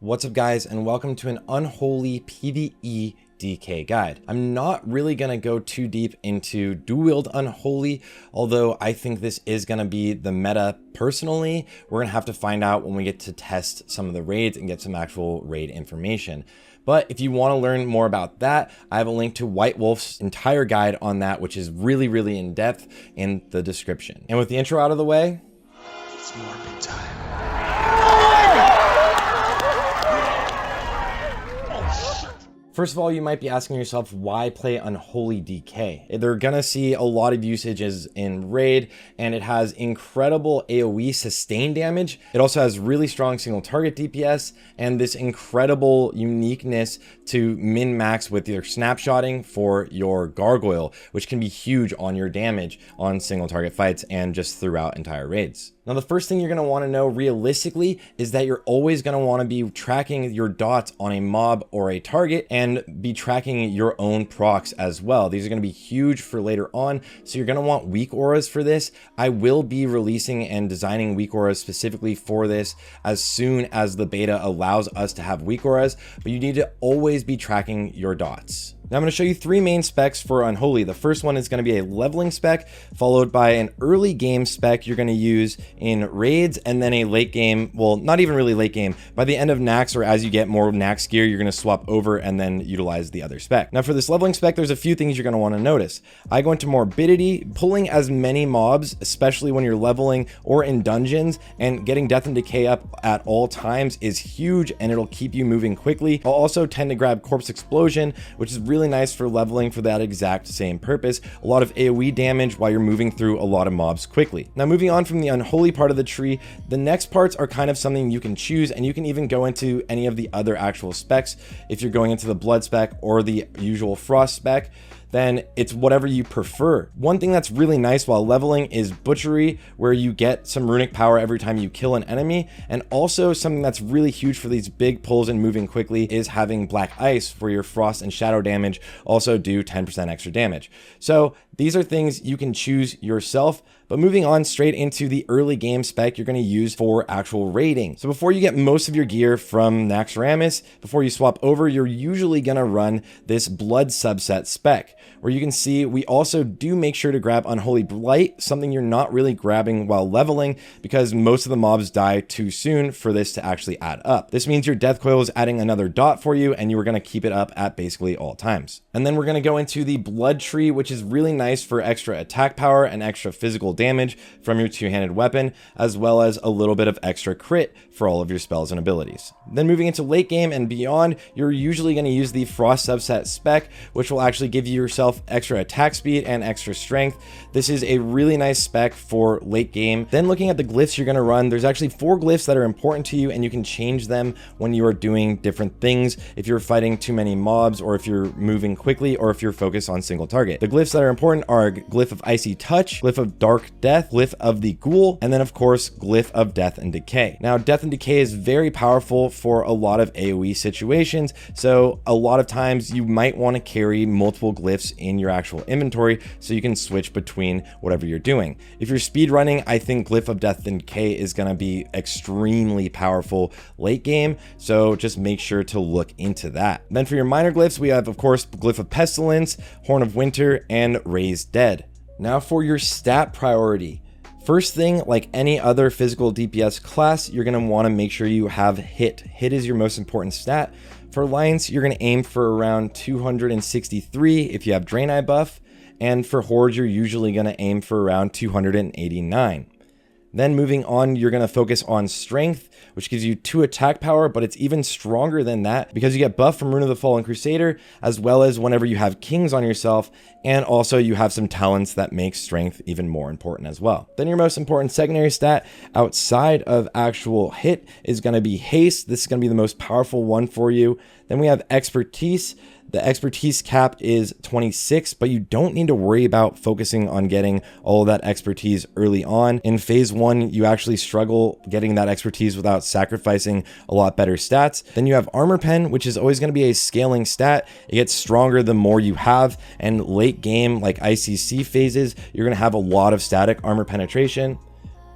What's up guys, and welcome to an Unholy PvE DK guide. I'm not really going to go too deep into dual wield Unholy, although I think this is going to be the meta personally. We're going to have to find out when we get to test some of the raids and get some actual raid information. But if you want to learn more about that, I have a link to Wotlk's entire guide on that, which is really in depth in the description. And with the intro out of the way, it's morbid time. first of all, you might be asking yourself, why play Unholy DK? They're gonna see a lot of usages in raid, and it has incredible AoE sustain damage. It also has really strong single target DPS and this incredible uniqueness to min-max with your snapshotting for your gargoyle, which can be huge on your damage on single target fights and just throughout entire raids. Now, the first thing you're going to want to know realistically is that you're always going to want to be tracking your dots on a mob or a target and be tracking your own procs as well. These are going to be huge for later on. So you're going to want weak auras for this. I will be releasing and designing weak auras specifically for this as soon as the beta allows us to have weak auras, but you need to always be tracking your dots. Now I'm going to show you three main specs for Unholy. The first one is going to be a leveling spec, followed by an early game spec you're going to use in raids, and then a late game, well, not even really late game. By the end of Nax, or as you get more Nax gear, you're going to swap over and then utilize the other spec. Now for this leveling spec, there's a few things you're going to want to notice. I go into morbidity, pulling as many mobs, especially when you're leveling or in dungeons, and getting death and decay up at all times is huge, and it'll keep you moving quickly. I'll also tend to grab corpse explosion, which is really nice for leveling for that exact same purpose. A lot of AoE damage while you're moving through a lot of mobs quickly. Now moving on from the Unholy part of the tree, the next parts are kind of something you can choose, and you can even go into any of the other actual specs. If you're going into the blood spec or the usual frost spec, then it's whatever you prefer. One thing that's really nice while leveling is butchery, where you get some runic power every time you kill an enemy. And also something that's really huge for these big pulls and moving quickly is having black ice, where your frost and shadow damage also do 10% extra damage. So these are things you can choose yourself. But moving on straight into the early game spec you're going to use for actual raiding. So before you get most of your gear from Naxxramas, before you swap over, you're usually going to run this blood subset spec, where you can see we also do make sure to grab Unholy Blight, something you're not really grabbing while leveling because most of the mobs die too soon for this to actually add up. This means your death coil is adding another dot for you, and you are going to keep it up at basically all times. And then we're going to go into the blood tree, which is really nice for extra attack power and extra physical damage from your two-handed weapon, as well as a little bit of extra crit for all of your spells and abilities. Then moving into late game and beyond, you're usually going to use the frost subset spec, which will actually give you yourself extra attack speed and extra strength. This is a really nice spec for late game. Then looking at the glyphs you're going to run, there's actually 4 glyphs that are important to you, and you can change them when you are doing different things, if you're fighting too many mobs, or if you're moving quickly, or if you're focused on single target. The glyphs that are important are Glyph of Icy Touch, Glyph of Dark Death, Glyph of the Ghoul, and then of course Glyph of Death and Decay. Now Death and Decay is very powerful for a lot of AoE situations, so a lot of times you might want to carry multiple glyphs in your actual inventory so you can switch between whatever you're doing. If you're speed running, I think Glyph of Death and Decay is going to be extremely powerful late game, so just make sure to look into that. Then for your minor glyphs, we have of course Glyph of Pestilence, Horn of Winter, and Raised Dead. Now for your stat priority. First thing, like any other physical DPS class, you're going to want to make sure you have hit. Hit is your most important stat. For Alliance, you're going to aim for around 263 if you have Drain Eye buff, and for Horde, you're usually going to aim for around 289. Then moving on, you're going to focus on strength, which gives you 2 attack power, but it's even stronger than that because you get buff from Rune of the Fallen Crusader, as well as whenever you have kings on yourself, and also you have some talents that make strength even more important as well. Then your most important secondary stat outside of actual hit is going to be haste. This is going to be the most powerful one for you. Then we have expertise. The expertise cap is 26, but you don't need to worry about focusing on getting all of that expertise early on. In phase 1, you actually struggle getting that expertise without sacrificing a lot better stats. Then you have armor pen, which is always going to be a scaling stat. It gets stronger the more you have, and late game, like ICC phases, you're going to have a lot of static armor penetration.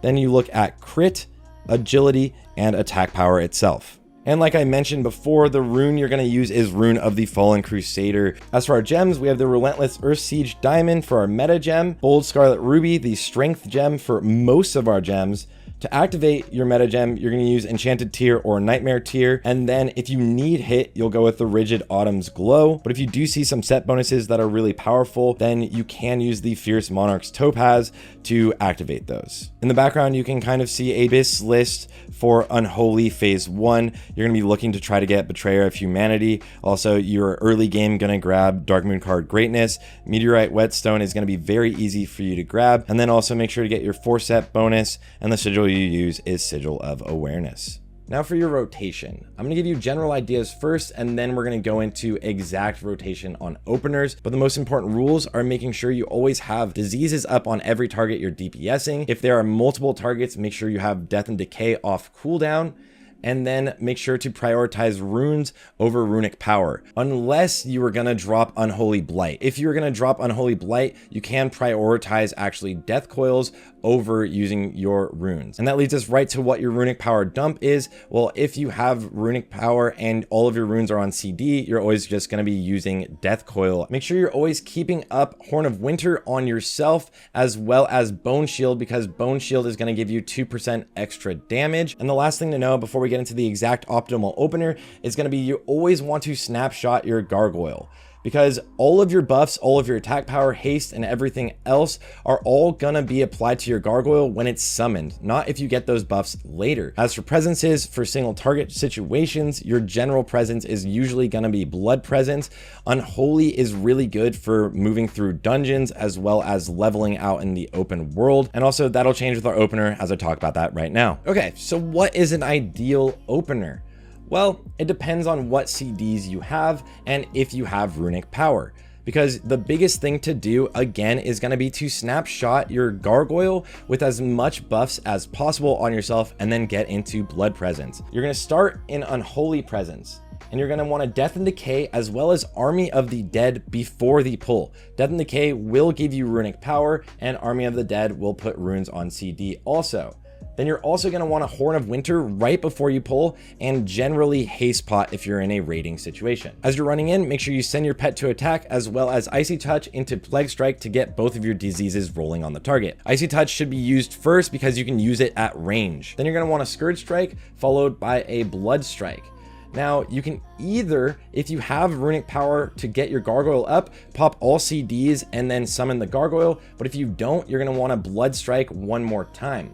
Then you look at crit, agility, and attack power itself. And like I mentioned before, the rune you're going to use is Rune of the Fallen Crusader. As for our gems, we have the Relentless Earth Siege Diamond for our meta gem, Bold Scarlet Ruby, the Strength gem for most of our gems. To activate your meta gem, you're going to use Enchanted Tear or Nightmare Tear. And then if you need hit, you'll go with the Rigid Autumn's Glow. But if you do see some set bonuses that are really powerful, then you can use the Fierce Monarch's Topaz to activate those. In the background, you can kind of see a BiS list for Unholy Phase 1. You're going to be looking to try to get Betrayer of Humanity. Also, your early game going to grab Dark Moon card Greatness. Meteorite Whetstone is going to be very easy for you to grab. And then also make sure to get your 4-set bonus, and the sigil you use is Sigil of Awareness. Now for your rotation, I'm going to give you general ideas first, and then we're going to go into exact rotation on openers. But the most important rules are making sure you always have diseases up on every target you're DPSing. If there are multiple targets, make sure you have Death and Decay off cooldown. And then make sure to prioritize runes over runic power, unless you are going to drop Unholy Blight. If you're going to drop Unholy Blight, you can prioritize actually death coils over using your runes. And that leads us right to what your runic power dump is. Well, if you have runic power and all of your runes are on CD, you're always just going to be using death coil. Make sure you're always keeping up Horn of Winter on yourself, as well as Bone Shield, because Bone Shield is going to give you 2% extra damage. And the last thing to know before we get into the exact optimal opener is going to be you always want to snapshot your gargoyle, because all of your buffs, all of your attack power, haste, and everything else are all gonna be applied to your gargoyle when it's summoned, not if you get those buffs later. As for presences, for single target situations, your general presence is usually gonna be blood presence. Unholy is really good for moving through dungeons as well as leveling out in the open world. And also that'll change with our opener as I talk about that right now. Okay, so what is an ideal opener? Well, it depends on what CDs you have and if you have runic power, because the biggest thing to do again is going to be to snapshot your gargoyle with as much buffs as possible on yourself and then get into blood presence. You're going to start in Unholy Presence, and you're going to want a Death and Decay as well as Army of the Dead before the pull. Death and Decay will give you runic power, and Army of the Dead will put runes on CD also. Then you're also going to want a Horn of Winter right before you pull, and generally Haste Pot if you're in a raiding situation. As you're running in, make sure you send your pet to attack as well as Icy Touch into Plague Strike to get both of your diseases rolling on the target. Icy Touch should be used first because you can use it at range. Then you're going to want a Scourge Strike followed by a Blood Strike. Now, you can either, if you have runic power to get your gargoyle up, pop all CDs and then summon the gargoyle, but if you don't, you're going to want a Blood Strike one more time.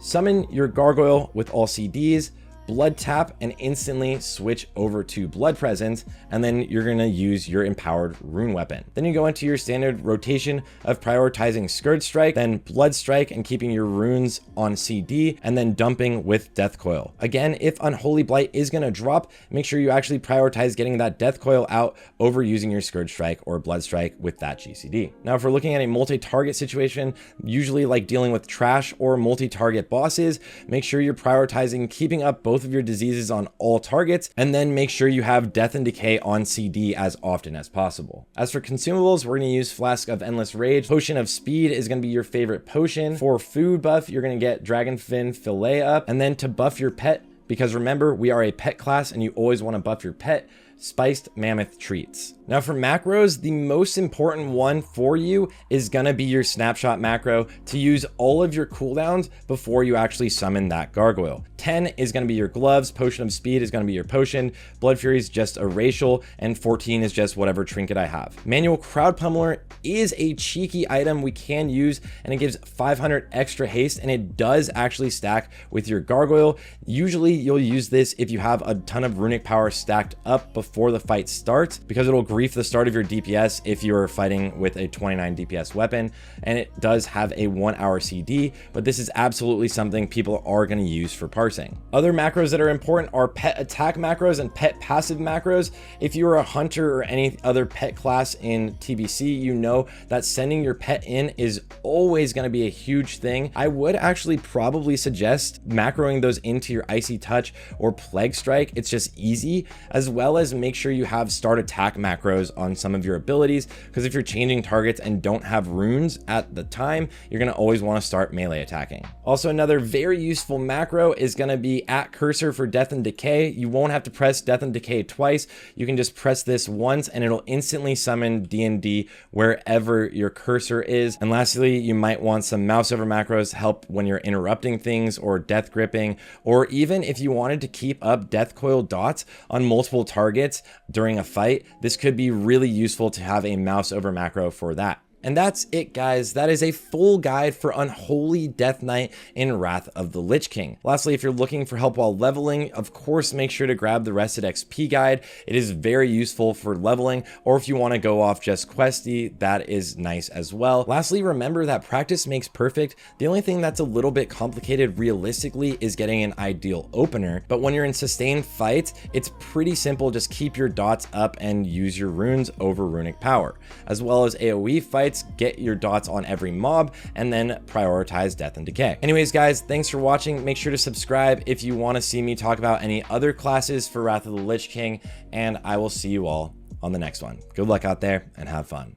Summon your gargoyle with all CDs, blood tap, and instantly switch over to blood presence, and then you're going to use your empowered rune weapon. Then you go into your standard rotation of prioritizing Scourge Strike, then Blood Strike, and keeping your runes on CD, and then dumping with Death Coil. Again, if Unholy Blight is going to drop, make sure you actually prioritize getting that Death Coil out over using your Scourge Strike or Blood Strike with that GCD. Now, if we're looking at a multi-target situation, usually like dealing with trash or multi-target bosses, make sure you're prioritizing keeping up both of your diseases on all targets, and then make sure you have Death and Decay on CD as often as possible. As for consumables, we're going to use Flask of Endless Rage. Potion of Speed is going to be your favorite potion. For food buff, you're going to get Dragonfin Fillet up, and then to buff your pet, because remember, we are a pet class and you always want to buff your pet, Spiced Mammoth Treats. Now for macros, the most important one for you is gonna be your snapshot macro to use all of your cooldowns before you actually summon that gargoyle. 10 is gonna be your gloves, Potion of Speed is gonna be your potion, Blood Fury is just a racial, and 14 is just whatever trinket I have. Manual Crowd Pummeler is a cheeky item we can use, and it gives 500 extra haste, and it does actually stack with your gargoyle. Usually you'll use this if you have a ton of runic power stacked up before the fight starts, because it'll grief the start of your DPS if you're fighting with a 29 DPS weapon, and it does have a 1 hour CD, but this is absolutely something people are going to use for parsing. Other macros that are important are pet attack macros and pet passive macros. If you're a hunter or any other pet class in TBC, you know that sending your pet in is always going to be a huge thing. I would actually probably suggest macroing those into your Icy Touch or Plague Strike. It's just easy, as well as make sure you have start attack macros on some of your abilities, because if you're changing targets and don't have runes at the time, you're going to always want to start melee attacking. Also, another very useful macro is going to be at cursor for death and decay. You won't have to press death and decay twice. You can just press this once and it'll instantly summon D&D wherever your cursor is. And lastly, you might want some mouse over macros to help when you're interrupting things or death gripping, or even if you wanted to keep up death coil dots on multiple targets during a fight, this could be really useful to have a mouse over macro for that. And that's it, guys. That is a full guide for Unholy Death Knight in Wrath of the Lich King. Lastly, if you're looking for help while leveling, of course, make sure to grab the Rested XP guide. It is very useful for leveling, or if you want to go off just questy, that is nice as well. Lastly, remember that practice makes perfect. The only thing that's a little bit complicated realistically is getting an ideal opener, but when you're in sustained fights, it's pretty simple. Just keep your dots up and use your runes over runic power, as well as AoE fights. Get your dots on every mob and then prioritize death and decay. Anyways, guys, thanks for watching. Make sure to subscribe if you want to see me talk about any other classes for Wrath of the Lich King, and I will see you all on the next one. Good luck out there and have fun.